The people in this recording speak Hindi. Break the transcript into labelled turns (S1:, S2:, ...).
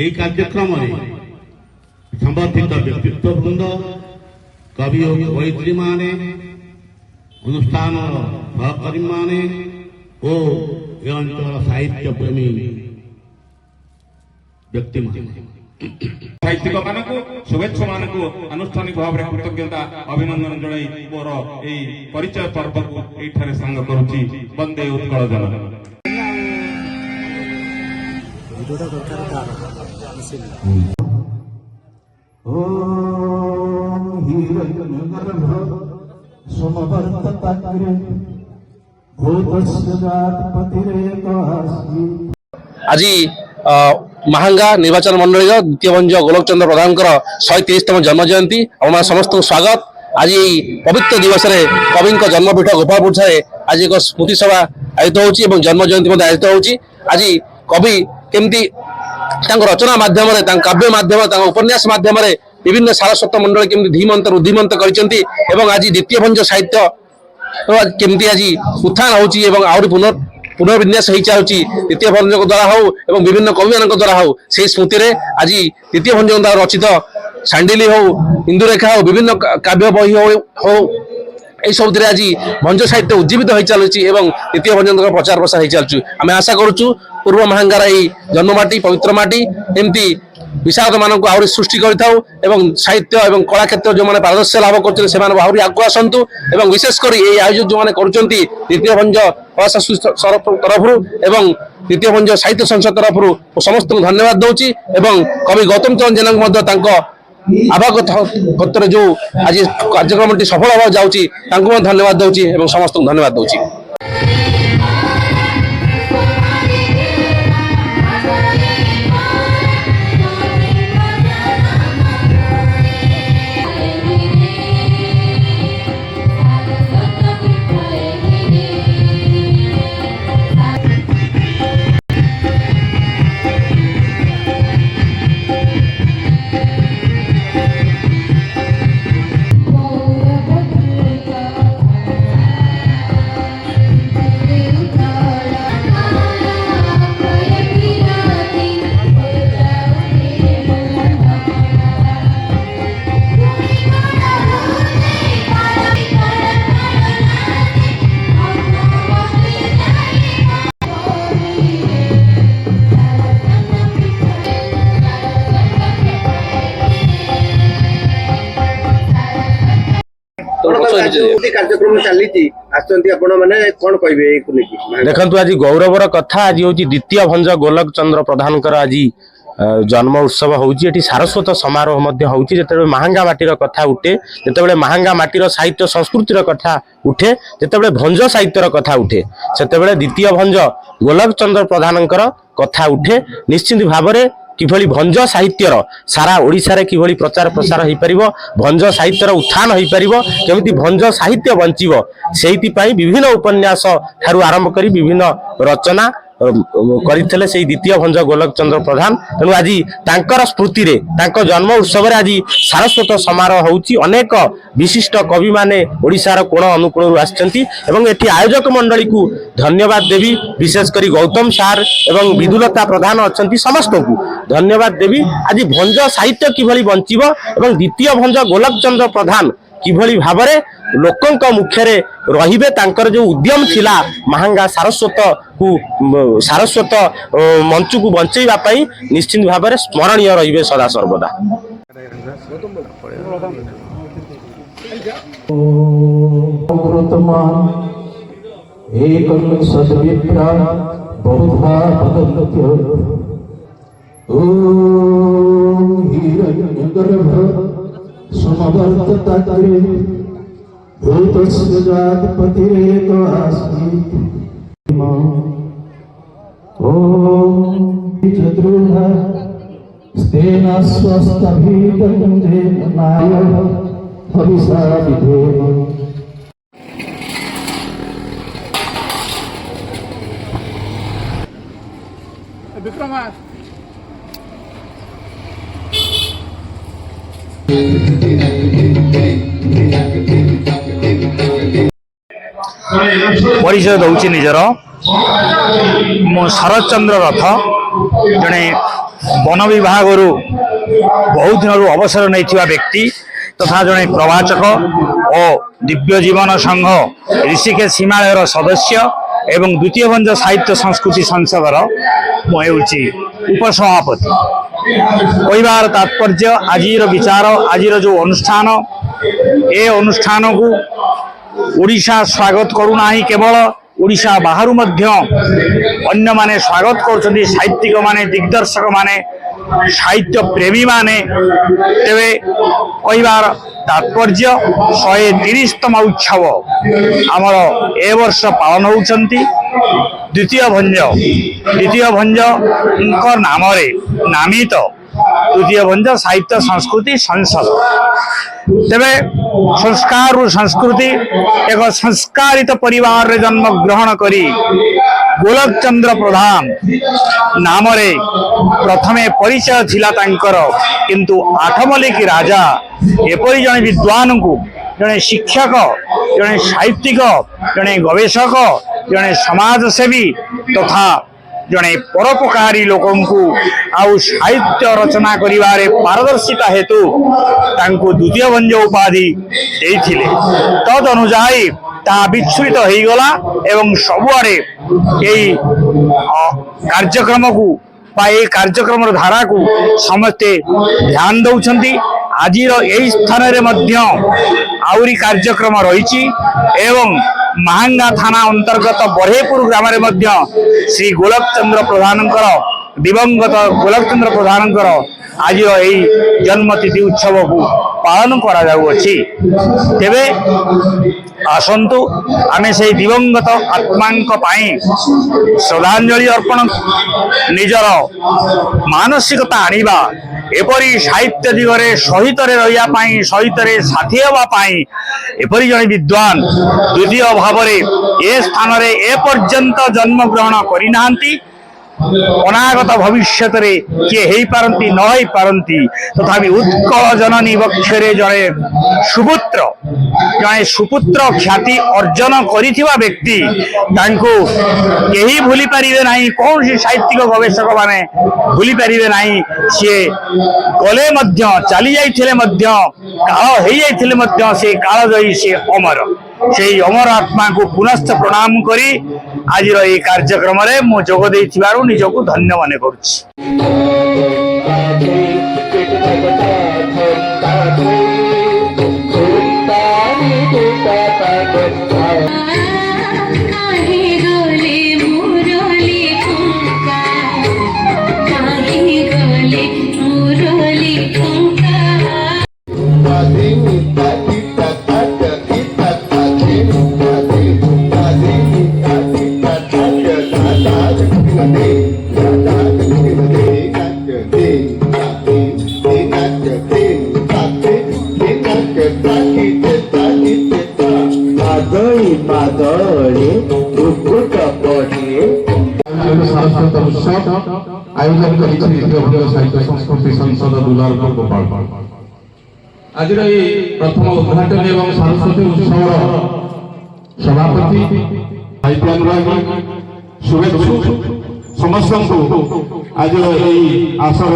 S1: এই କାର୍ଯ୍ୟକ୍ରମରେ ସମ୍ବନ୍ଧିତ ବ୍ୟକ୍ତିତ୍ୱବୃନ୍ଦ କବି ଓ କବୟିତ୍ରୀମାନେ ଅନୁଷ୍ଠାନ ସହକର୍ମୀମାନେ ଓ ଏ ଅଞ୍ଚଳ ସାହିତ୍ୟ ପ୍ରେମୀ ବ୍ୟକ୍ତିମାନେ
S2: ସାହିତ୍ୟିକ ମାନଙ୍କୁ ଶୁଭେଚ୍ଛା ମାନଙ୍କୁ ଆନୁଷ୍ଠାନିକ ଭାବରେ କୃତଜ୍ଞତା ଅଭିନନ୍ଦନ ଜଣାଇ ମୋର ଏହି ପରିଚୟ ପର୍ବକୁ ଏଇଠାରେ ସାଙ୍ଗ କରୁଛି। ବନ୍ଦେ ଉତ୍କଳ ଜନନୀ।
S3: आज महांगा निर्वाचन मंडल द्वितीय भंज गोलक चंद्र प्रधान 130तम जन्म जयंती आप समस्त स्वागत। आज पवित्र दिवस रे कवि जन्मपीठ गोपालपुर आज एक स्मृति सभा आयोजित होची एवं जन्म जयंती आयोजित होची। आज कवि केमती रचना माध्यम काव्य माध्यम उपन्यास माध्यम विभिन्न सारस्वत मंडल केमती धीमंत रुद्धिमंत करछंती एवं आज द्वितीय भंज साहित्य केमती आज उत्थान होची एवं आउरी पुनर्विन्यास हो चलुची द्वितीय भंज द्वारा हो एवं विभिन्न कवि मान द्वारा हो से स्मृति रे आज द्वितीय भंज द्वारा रचित सांडिली हो इंदुरेखा हो विभिन्न काव्य बही हो यही सब आज भंज साहित्य उज्जीवित हो चलुची एवं द्वितीय भंज प्रचार प्रसार हो चलुची। आम आशा करुचु पूर्व महांगार यही जन्ममाटी पवित्र माटी एमती विशारद मानक आहरी सृष्टि करथाउ एवं साहित्य एवं कला क्षेत्र जो माने पारदर्श लाभ करछन से माने आहरी आगु आसंतु एवं विशेष कर ए आयोजक जो माने करछंती द्वितीय भंज तरफ एवं द्वितीय भंज साहित्य संसद तरफ समस्त धन्यवाद दउची एवं कवि गौतम चरण जेना मध्य तांको आभार जो आज कार्यक्रम सफल होगा जाउची तांको धन्यवाद दउची एवं समस्त धन्यवाद दउची।
S4: देखु आज गौरवर कथा आज हूँ द्वितीय भंज गोलक चंद्र प्रधान आज जन्म उत्सव होची सारस्वत समारोह जो महांगा माटीर कथा उठे जो महांगा माटीर साहित्य संस्कृतिर कथा उठे जो भंज साहित्यर कथा उठे से द्वितीय भंज गोलक चंद्र प्रधान कथा उठे निश्चित भाव में किभली भंज साहित्यर सारा ओडिशा रे किभली प्रचार प्रसार हो पार भंज साहित्यर उत्थान हो पार केमिति भंज साहित्य बंचिबो सेहिति पई विभिन्न उपन्यास ठारू आरंभ करी विभिन्न रचना करथिले से द्वितीय भंज गोलक चंद्र प्रधान तेणु आज तांकर स्मृति रे तांको जन्म उत्सव रे आज सारस्वत समारोह होउची अनेक विशिष्ट कवि माने ओडिशा रो कोण अनुकोण आछंती एवं एठी आयोजक मंडली को धन्यवाद देवी विशेष करी गौतम सार एवं विदुलता प्रधान अछंती समस्त को धन्यवाद देवी। आज भंज साहित्य किभली बंचिबो एवं द्वितीय भंज गोलक चंद्र प्रधान किभली भाबरे लोकंक मुख्य रहिबे तांकर जो उद्यम थिला महांगा सारस्वत मंच को बंचैबा पई निश्चित भाव में स्मरणीय रहिबे सदा सर्वदा।
S5: स्तेना स्वस्तभीतं जेनाय हविषा विधेम।
S6: परिचय दौची निजर मु शरद चंद्र रथ जड़े वन विभाग बहुत दिन अवसर नहीं व्यक्ति तथा जड़े प्रवाचक और दिव्य जीवन संघ ऋषिकेश हिमालयर सदस्य एवं द्वितीय भंज साहित्य संस्कृति संसदर मुझे उपसभापति कहबार तात्पर्य आज विचार आज जो अनुष्ठान ए अनुष्ठान को ओडिशा स्वागत करूना केवल ओडिशा बाहर अन्य माने स्वागत कर साहित्यिक माने दिग्दर्शक माने साहित्य प्रेमी माने तेरे कहबार तात्पर्य 130तम उत्सव आमर ए वर्ष पालन होउछंती द्वितीय भंज नाम नामित द्वितीय भंज साहित्य संस्कृति संसद तेरे संस्कार संस्कृति एक संस्कारित परिवार रे जन्म ग्रहण करी गोलक चंद्र प्रधान नाम रे प्रथमे परिचय थिला तांकर किंतु आठमल्लिक राजा एपरी जने विद्वान को जने शिक्षक जने साहित्यिक जने गवेषक जने समाजसेवी तथा जने परोपकारी लोकंकु आउ साहित्य रचना करिवारे पारदर्शिता हेतु तांको द्वितीय भंज उपाधि देइथिले तद अनुसायी ता विच्छुरित हो गला एवं सबुआरे यही कार्यक्रम को कार्यक्रम धारा को समस्ते ध्यान दौरान आज यही स्थान रे आउरी कार्यक्रम रही एवं महांगा थाना अंतर्गत बढ़ेपुर ग्राम श्री गोलक चंद्र प्रधान दिवंगत गोलक चंद्र प्रधान आज यही जन्मतिथि उत्सव को पालन करा जाउछि। तेबे आसंतु आमे से दिवंगत आत्मांक पाई श्रद्धांजलि अर्पण निजर मानसिकता आनिबा एपरी साहित्य दिगरे सहित रहिया पाई सहित साथी हवा पाई एपरी जने विद्वान द्वितीय भाव ए स्थान रे ए पर्यंत जन्म ग्रहण करि नांती अनागत भविष्य किए हो पारती न हो पारती तथापि उत्कल जननी वक्षरे जड़े सुपुत्र ख्याति अर्जन करिथिबा व्यक्ति तांको केही भूली पारिबे नाही कौन सी साहित्यिक गवेषक माने भूली पारिबे नाही सी गले मध्य चली जाइथिले मध्य काल हेई जाइथिले मध्य से काल जयी से अमर से अमर आत्मा को पुनश्च प्रणाम करी आज ये कार्यक्रम रे मु जोग देइथिबारु निजको धन्य माने करूछि।
S7: सारस्वत उत्सव आयोजन कर साहित्य संस्कृति संसद दुलारपुर गोपाल आज प्रथम उद्घाटन एवं सारस्वती उत्सव सभापति साहित्य अनुरागी शुभेच्छुक समस्त आज आशा